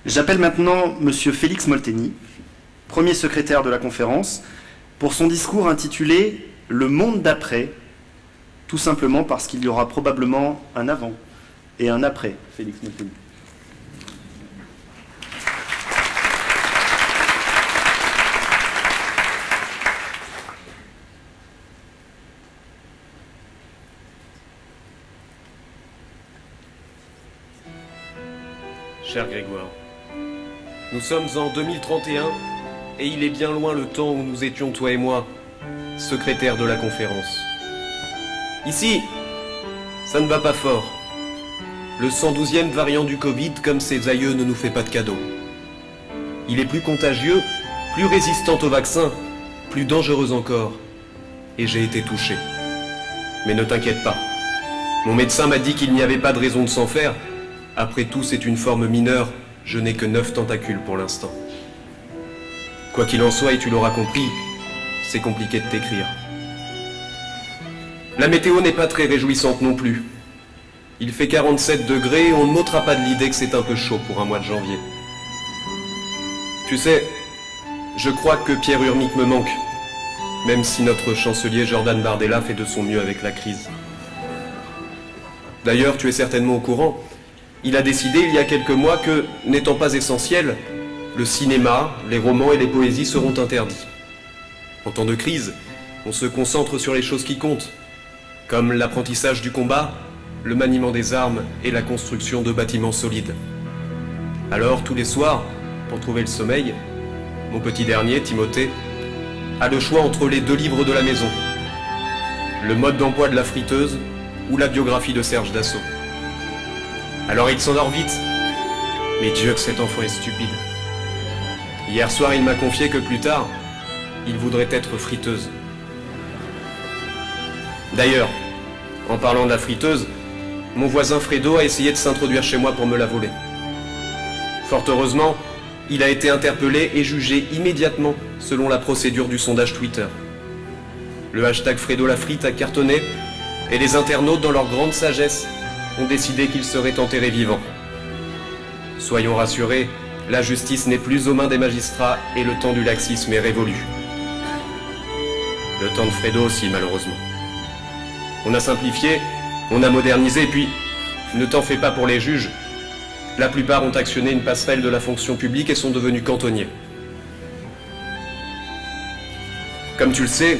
J'appelle maintenant M. Félix Molteni, premier secrétaire de la conférence, pour son discours intitulé « Le monde d'après », tout simplement parce qu'il y aura probablement un avant et un après Félix Molteni. Cher Grégoire, nous sommes en 2031 et il est bien loin le temps où nous étions, toi et moi, secrétaires de la conférence. Ici, ça ne va pas fort. Le 112e variant du Covid, comme ses aïeux, ne nous fait pas de cadeau. Il est plus contagieux, plus résistant au vaccin, plus dangereux encore. Et j'ai été touché. Mais ne t'inquiète pas. Mon médecin m'a dit qu'il n'y avait pas de raison de s'en faire. Après tout, c'est une forme mineure, je n'ai que 9 tentacules pour l'instant. Quoi qu'il en soit, et tu l'auras compris, c'est compliqué de t'écrire. La météo n'est pas très réjouissante non plus. Il fait 47 degrés et on ne m'ôtera pas de l'idée que c'est un peu chaud pour un mois de janvier. Tu sais, je crois que Pierre Urmic me manque, même si notre chancelier Jordan Bardella fait de son mieux avec la crise. D'ailleurs, tu es certainement au courant, il a décidé il y a quelques mois que, n'étant pas essentiel, le cinéma, les romans et les poésies seront interdits. En temps de crise, on se concentre sur les choses qui comptent, comme l'apprentissage du combat, le maniement des armes et la construction de bâtiments solides. Alors, tous les soirs, pour trouver le sommeil, mon petit dernier, Timothée, a le choix entre les 2 livres de la maison, le mode d'emploi de la friteuse ou la biographie de Serge Dassault. Alors il s'endort vite. Mais Dieu que cet enfant est stupide. Hier soir, il m'a confié que plus tard, il voudrait être friteuse. D'ailleurs, en parlant de la friteuse, mon voisin Fredo a essayé de s'introduire chez moi pour me la voler. Fort heureusement, il a été interpellé et jugé immédiatement selon la procédure du sondage Twitter. Le hashtag Fredo la frite a cartonné et les internautes, dans leur grande sagesse, ont décidé qu'il serait enterré vivant. Soyons rassurés, la justice n'est plus aux mains des magistrats et le temps du laxisme est révolu. Le temps de Fredo aussi, malheureusement. On a simplifié, on a modernisé, puis, ne t'en fais pas pour les juges, la plupart ont actionné une passerelle de la fonction publique et sont devenus cantonniers. Comme tu le sais,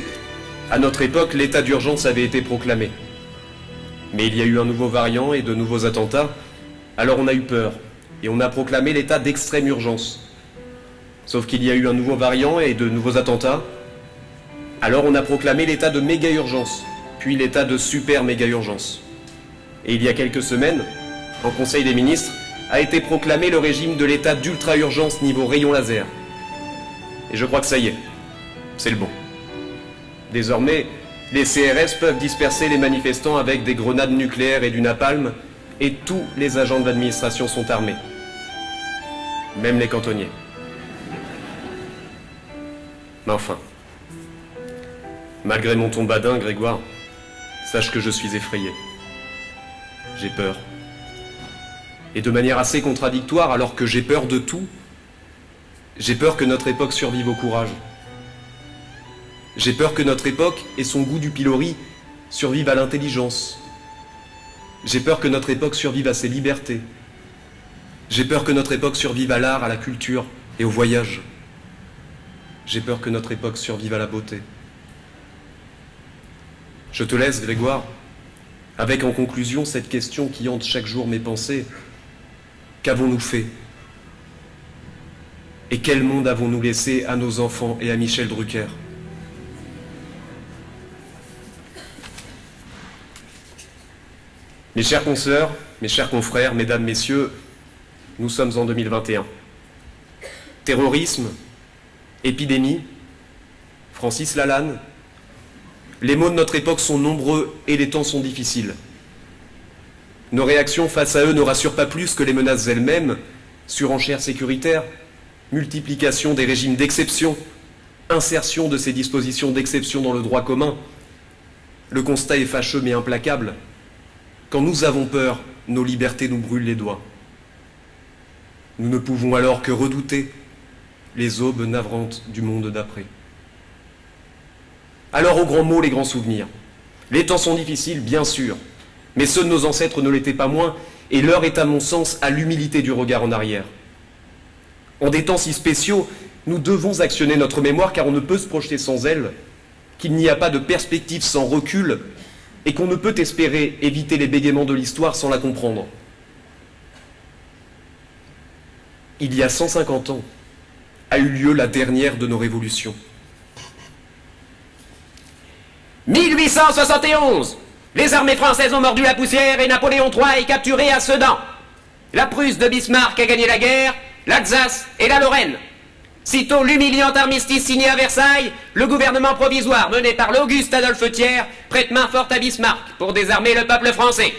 à notre époque, l'état d'urgence avait été proclamé. Mais il y a eu un nouveau variant et de nouveaux attentats, alors on a eu peur, et on a proclamé l'état d'extrême urgence. Sauf qu'il y a eu un nouveau variant et de nouveaux attentats, alors on a proclamé l'état de méga-urgence, puis l'état de super-méga-urgence. Et il y a quelques semaines, en Conseil des ministres, a été proclamé le régime de l'état d'ultra-urgence niveau rayon laser. Et je crois que ça y est, c'est le bon. Désormais, les CRS peuvent disperser les manifestants avec des grenades nucléaires et du napalm, et tous les agents de l'administration sont armés. Même les cantonniers. Mais enfin, malgré mon ton badin, Grégoire, sache que je suis effrayé. J'ai peur. Et de manière assez contradictoire, alors que j'ai peur de tout, j'ai peur que notre époque survive au courage. J'ai peur que notre époque et son goût du pilori survivent à l'intelligence. J'ai peur que notre époque survive à ses libertés. J'ai peur que notre époque survive à l'art, à la culture et au voyage. J'ai peur que notre époque survive à la beauté. Je te laisse, Grégoire, avec en conclusion cette question qui hante chaque jour mes pensées. Qu'avons-nous fait? Et quel monde avons-nous laissé à nos enfants et à Michel Drucker? Mes chers consoeurs, mes chers confrères, mesdames, messieurs, nous sommes en 2021. Terrorisme, épidémie, Francis Lalanne, les maux de notre époque sont nombreux et les temps sont difficiles. Nos réactions face à eux ne rassurent pas plus que les menaces elles-mêmes, surenchère sécuritaire, multiplication des régimes d'exception, insertion de ces dispositions d'exception dans le droit commun. Le constat est fâcheux mais implacable. Quand nous avons peur, nos libertés nous brûlent les doigts. Nous ne pouvons alors que redouter les aubes navrantes du monde d'après. Alors aux grands mots, les grands souvenirs. Les temps sont difficiles, bien sûr, mais ceux de nos ancêtres ne l'étaient pas moins, et l'heure est à mon sens à l'humilité du regard en arrière. En des temps si spéciaux, nous devons actionner notre mémoire car on ne peut se projeter sans elle, qu'il n'y a pas de perspective sans recul et qu'on ne peut espérer éviter les bégaiements de l'histoire sans la comprendre. Il y a 150 ans a eu lieu la dernière de nos révolutions. 1871, les armées françaises ont mordu la poussière et Napoléon III est capturé à Sedan. La Prusse de Bismarck a gagné la guerre, l'Alsace et la Lorraine. Sitôt l'humiliant armistice signé à Versailles, le gouvernement provisoire mené par l'Auguste Adolphe Thiers prête main forte à Bismarck pour désarmer le peuple français.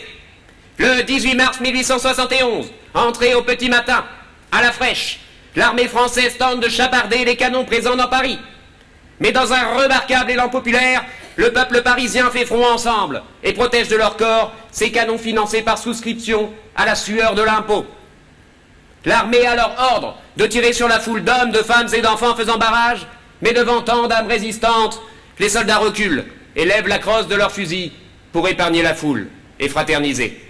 Le 18 mars 1871, entrée au petit matin, à la fraîche, l'armée française tente de chaparder les canons présents dans Paris. Mais dans un remarquable élan populaire, le peuple parisien fait front ensemble et protège de leur corps ces canons financés par souscription à la sueur de l'impôt. L'armée a alors ordre de tirer sur la foule d'hommes, de femmes et d'enfants faisant barrage, mais devant tant d'âmes résistantes, les soldats reculent et lèvent la crosse de leurs fusils pour épargner la foule et fraterniser.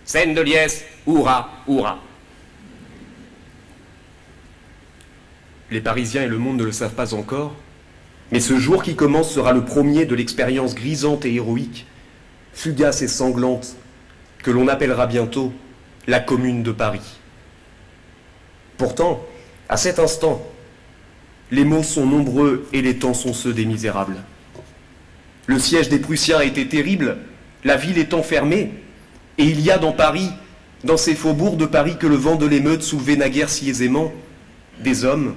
Scène de liesse, hurrah, hurrah. Les Parisiens et le monde ne le savent pas encore, mais ce jour qui commence sera le premier de l'expérience grisante et héroïque, fugace et sanglante, que l'on appellera bientôt la Commune de Paris. Pourtant, à cet instant, les maux sont nombreux et les temps sont ceux des misérables. Le siège des Prussiens a été terrible, la ville est enfermée, et il y a dans Paris, dans ces faubourgs de Paris que le vent de l'émeute soulevait naguère si aisément, des hommes,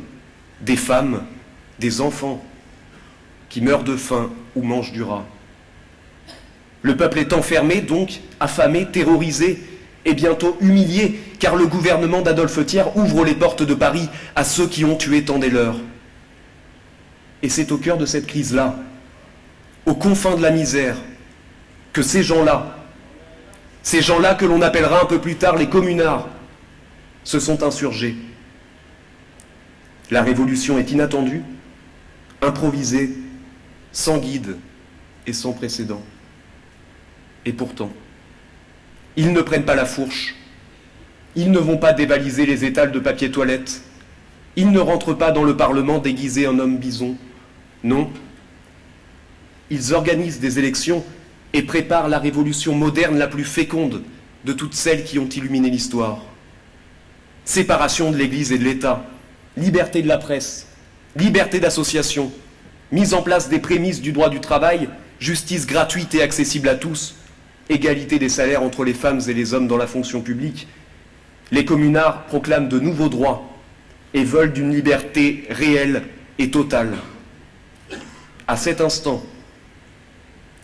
des femmes, des enfants, qui meurent de faim ou mangent du rat. Le peuple est enfermé, donc, affamé, terrorisé, et bientôt humilié, car le gouvernement d'Adolphe Thiers ouvre les portes de Paris à ceux qui ont tué tant des leurs. Et c'est au cœur de cette crise-là, aux confins de la misère, que ces gens-là que l'on appellera un peu plus tard les communards, se sont insurgés. La révolution est inattendue, improvisée, sans guide et sans précédent. Et pourtant, ils ne prennent pas la fourche, ils ne vont pas dévaliser les étals de papier toilette, ils ne rentrent pas dans le Parlement déguisés en homme bison. Non, ils organisent des élections et préparent la révolution moderne la plus féconde de toutes celles qui ont illuminé l'histoire. Séparation de l'Église et de l'État, liberté de la presse, liberté d'association, mise en place des prémices du droit du travail, justice gratuite et accessible à tous, égalité des salaires entre les femmes et les hommes dans la fonction publique. Les communards proclament de nouveaux droits et veulent d'une liberté réelle et totale. À cet instant,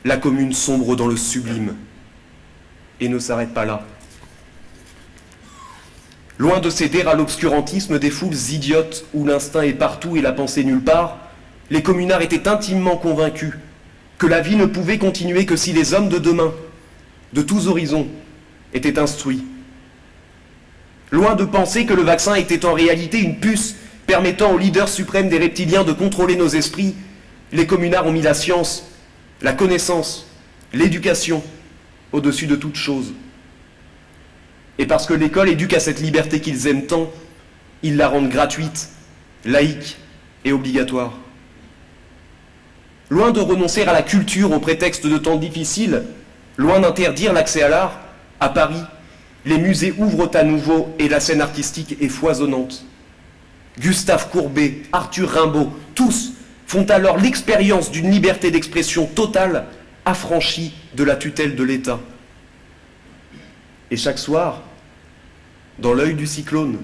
la commune sombre dans le sublime et ne s'arrête pas là. Loin de céder à l'obscurantisme des foules idiotes où l'instinct est partout et la pensée nulle part, les communards étaient intimement convaincus que la vie ne pouvait continuer que si les hommes de demain, de tous horizons, étaient instruits. Loin de penser que le vaccin était en réalité une puce permettant au leader suprême des reptiliens de contrôler nos esprits, les communards ont mis la science, la connaissance, l'éducation au-dessus de toute chose. Et parce que l'école éduque à cette liberté qu'ils aiment tant, ils la rendent gratuite, laïque et obligatoire. Loin de renoncer à la culture au prétexte de temps difficiles, loin d'interdire l'accès à l'art, à Paris, les musées ouvrent à nouveau et la scène artistique est foisonnante. Gustave Courbet, Arthur Rimbaud, tous font alors l'expérience d'une liberté d'expression totale, affranchie de la tutelle de l'État. Et chaque soir, dans l'œil du cyclone,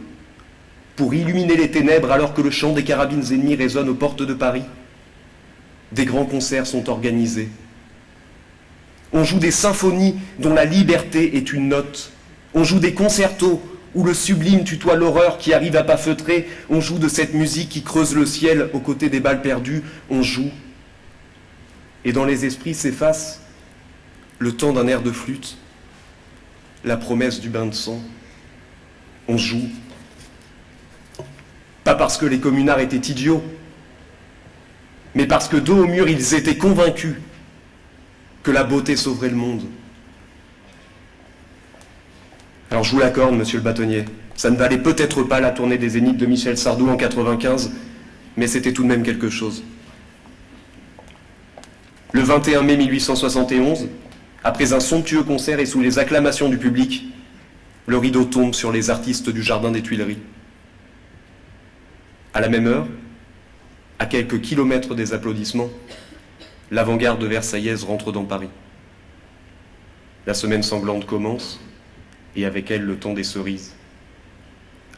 pour illuminer les ténèbres alors que le chant des carabines ennemies résonne aux portes de Paris, des grands concerts sont organisés. On joue des symphonies dont la liberté est une note. On joue des concertos où le sublime tutoie l'horreur qui arrive à pas feutrer. On joue de cette musique qui creuse le ciel aux côtés des balles perdues. On joue. Et dans les esprits s'efface le temps d'un air de flûte, la promesse du bain de sang. On joue Pas parce que les communards étaient idiots, mais parce que dos au mur, ils étaient convaincus que la beauté sauverait le monde. Alors je vous l'accorde, monsieur le bâtonnier, ça ne valait peut-être pas la tournée des Zéniths de Michel Sardou en 95, mais c'était tout de même quelque chose. Le 21 mai 1871, après un somptueux concert et sous les acclamations du public, le rideau tombe sur les artistes du Jardin des Tuileries. À la même heure, à quelques kilomètres des applaudissements, l'avant-garde versaillaise rentre dans Paris. La semaine sanglante commence, et avec elle le temps des cerises.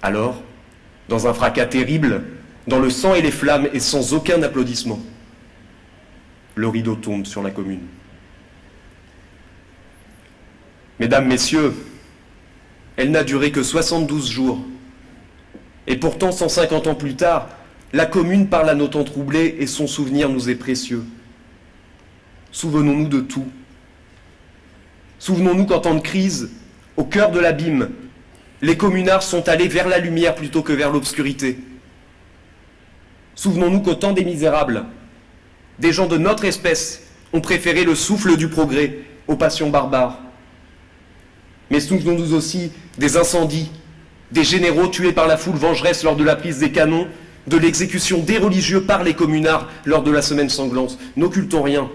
Alors, dans un fracas terrible, dans le sang et les flammes, et sans aucun applaudissement, le rideau tombe sur la Commune. Mesdames, Messieurs, elle n'a duré que 72 jours. Et pourtant, 150 ans plus tard, la Commune parle à nos temps troublés et son souvenir nous est précieux. Souvenons-nous de tout. Souvenons-nous qu'en temps de crise, au cœur de l'abîme, les communards sont allés vers la lumière plutôt que vers l'obscurité. Souvenons-nous qu'au temps des misérables, des gens de notre espèce ont préféré le souffle du progrès aux passions barbares. Mais souvenons-nous aussi des incendies, des généraux tués par la foule vengeresse lors de la prise des canons, de l'exécution des religieux par les communards lors de la semaine sanglante. N'occultons rien.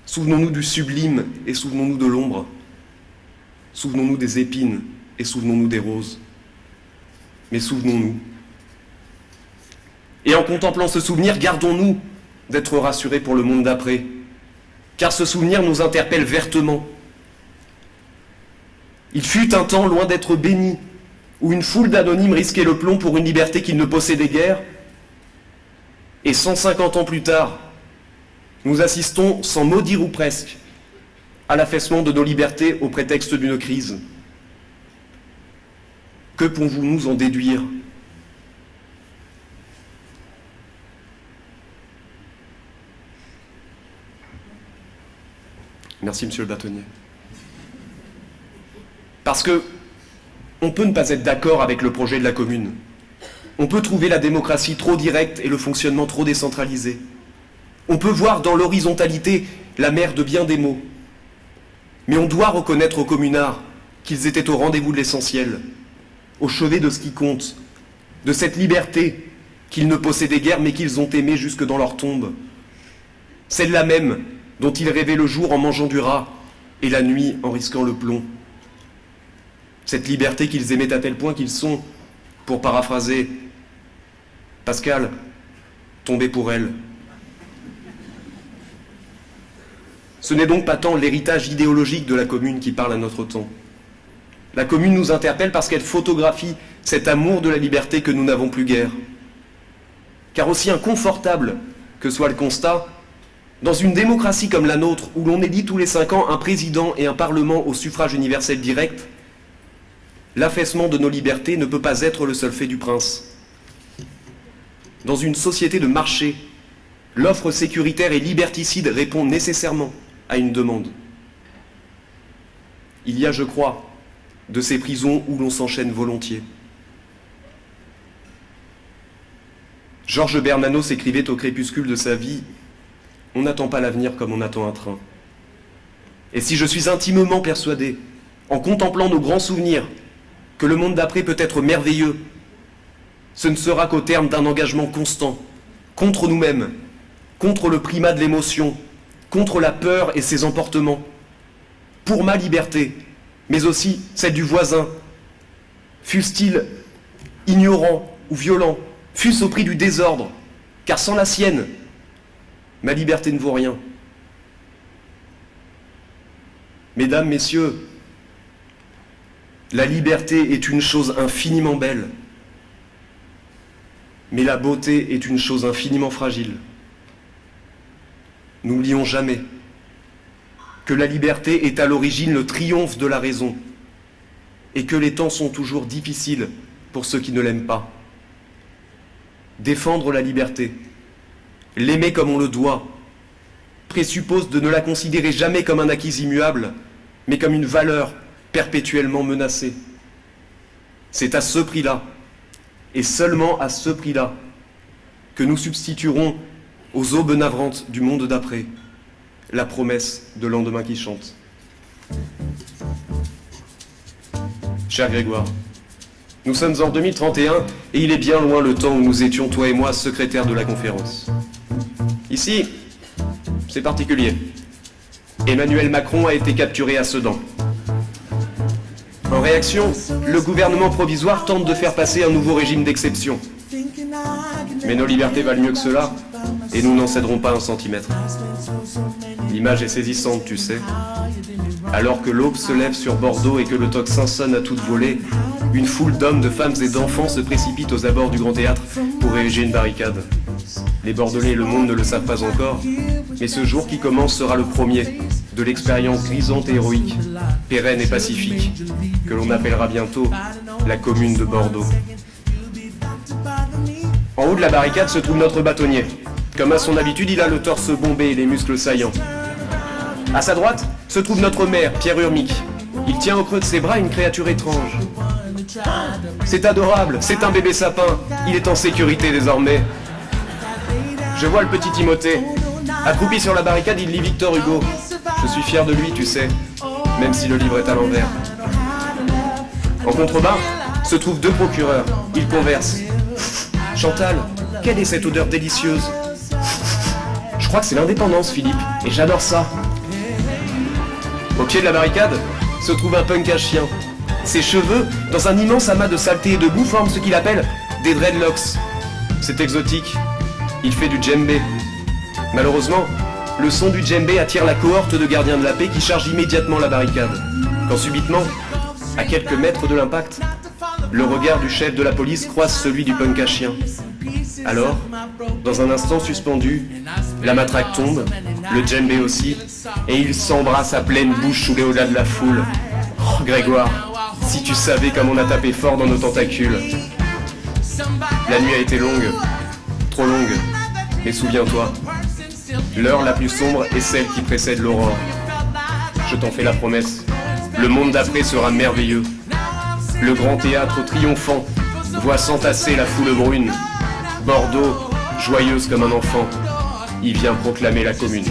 Souvenons-nous du sublime et souvenons-nous de l'ombre. Souvenons-nous des épines et souvenons-nous des roses. Mais souvenons-nous. Et en contemplant ce souvenir, gardons-nous d'être rassurés pour le monde d'après. Car ce souvenir nous interpelle vertement. Il fut un temps loin d'être béni, où une foule d'anonymes risquait le plomb pour une liberté qu'ils ne possédaient guère. Et 150 ans plus tard, nous assistons, sans mot dire ou presque, à l'affaissement de nos libertés au prétexte d'une crise. Que pouvons-nous en déduire ? Merci, monsieur le bâtonnier. Parce que on peut ne pas être d'accord avec le projet de la Commune. On peut trouver la démocratie trop directe et le fonctionnement trop décentralisé. On peut voir dans l'horizontalité la mère de bien des maux. Mais on doit reconnaître aux communards qu'ils étaient au rendez-vous de l'essentiel, au chevet de ce qui compte, de cette liberté qu'ils ne possédaient guère mais qu'ils ont aimée jusque dans leur tombe. Celle-là même dont ils rêvaient le jour en mangeant du rat et la nuit en risquant le plomb. Cette liberté qu'ils aimaient à tel point qu'ils sont, pour paraphraser Pascal, tombés pour elle. Ce n'est donc pas tant l'héritage idéologique de la Commune qui parle à notre temps. La Commune nous interpelle parce qu'elle photographie cet amour de la liberté que nous n'avons plus guère. Car aussi inconfortable que soit le constat, dans une démocratie comme la nôtre, où l'on élit tous les 5 ans un président et un parlement au suffrage universel direct, l'affaissement de nos libertés ne peut pas être le seul fait du prince. Dans une société de marché, l'offre sécuritaire et liberticide répond nécessairement à une demande. Il y a, je crois, de ces prisons où l'on s'enchaîne volontiers. Georges Bernanos écrivait au crépuscule de sa vie « On n'attend pas l'avenir comme on attend un train. » Et si je suis intimement persuadé, en contemplant nos grands souvenirs, que le monde d'après peut être merveilleux, ce ne sera qu'au terme d'un engagement constant, contre nous-mêmes, contre le primat de l'émotion, contre la peur et ses emportements, pour ma liberté, mais aussi celle du voisin, fût-il ignorant ou violent, fût-ce au prix du désordre, car sans la sienne, ma liberté ne vaut rien. Mesdames, Messieurs, la liberté est une chose infiniment belle, mais la beauté est une chose infiniment fragile. N'oublions jamais que la liberté est à l'origine le triomphe de la raison et que les temps sont toujours difficiles pour ceux qui ne l'aiment pas. Défendre la liberté, l'aimer comme on le doit, présuppose de ne la considérer jamais comme un acquis immuable, mais comme une valeur perpétuellement menacée. C'est à ce prix-là, et seulement à ce prix-là, que nous substituerons aux aubes navrantes du monde d'après la promesse de lendemain qui chante. Cher Grégoire, nous sommes en 2031 et il est bien loin le temps où nous étions, toi et moi, secrétaires de la conférence. Ici, c'est particulier. Emmanuel Macron a été capturé à Sedan. En réaction, le gouvernement provisoire tente de faire passer un nouveau régime d'exception. Mais nos libertés valent mieux que cela, et nous n'en céderons pas un centimètre. L'image est saisissante, tu sais. Alors que l'aube se lève sur Bordeaux et que le tocsin sonne à toute volée, une foule d'hommes, de femmes et d'enfants se précipite aux abords du Grand Théâtre pour ériger une barricade. Les Bordelais et le monde ne le savent pas encore, mais ce jour qui commence sera le premier de l'expérience grisante et héroïque, pérenne et pacifique, que l'on appellera bientôt la commune de Bordeaux. En haut de la barricade se trouve notre bâtonnier. Comme à son habitude, il a le torse bombé et les muscles saillants. À sa droite se trouve notre maire, Pierre Urmic. Il tient au creux de ses bras une créature étrange. C'est adorable, c'est un bébé sapin. Il est en sécurité désormais. Je vois le petit Timothée. Accroupi sur la barricade, il lit Victor Hugo. Je suis fier de lui, tu sais, même si le livre est à l'envers. En contrebas se trouvent deux procureurs. Ils conversent. Chantal, quelle est cette odeur délicieuse? Je crois que c'est l'indépendance, Philippe, et j'adore ça. Au pied de la barricade se trouve un punk à chien. Ses cheveux, dans un immense amas de saleté et de boue, forment ce qu'il appelle des dreadlocks. C'est exotique. Il fait du djembé. Malheureusement, le son du djembé attire la cohorte de gardiens de la paix qui chargent immédiatement la barricade. Quand subitement, à quelques mètres de l'impact, le regard du chef de la police croise celui du punk à chien. Alors, dans un instant suspendu, la matraque tombe, le djembé aussi, et ils s'embrassent à pleine bouche sous les au-delà de la foule. Oh, Grégoire, si tu savais comme on a tapé fort dans nos tentacules. La nuit a été longue, trop longue, mais souviens-toi, l'heure la plus sombre est celle qui précède l'aurore. Je t'en fais la promesse, le monde d'après sera merveilleux. Le grand théâtre triomphant voit s'entasser la foule brune. Bordeaux, joyeuse comme un enfant, y vient proclamer la commune.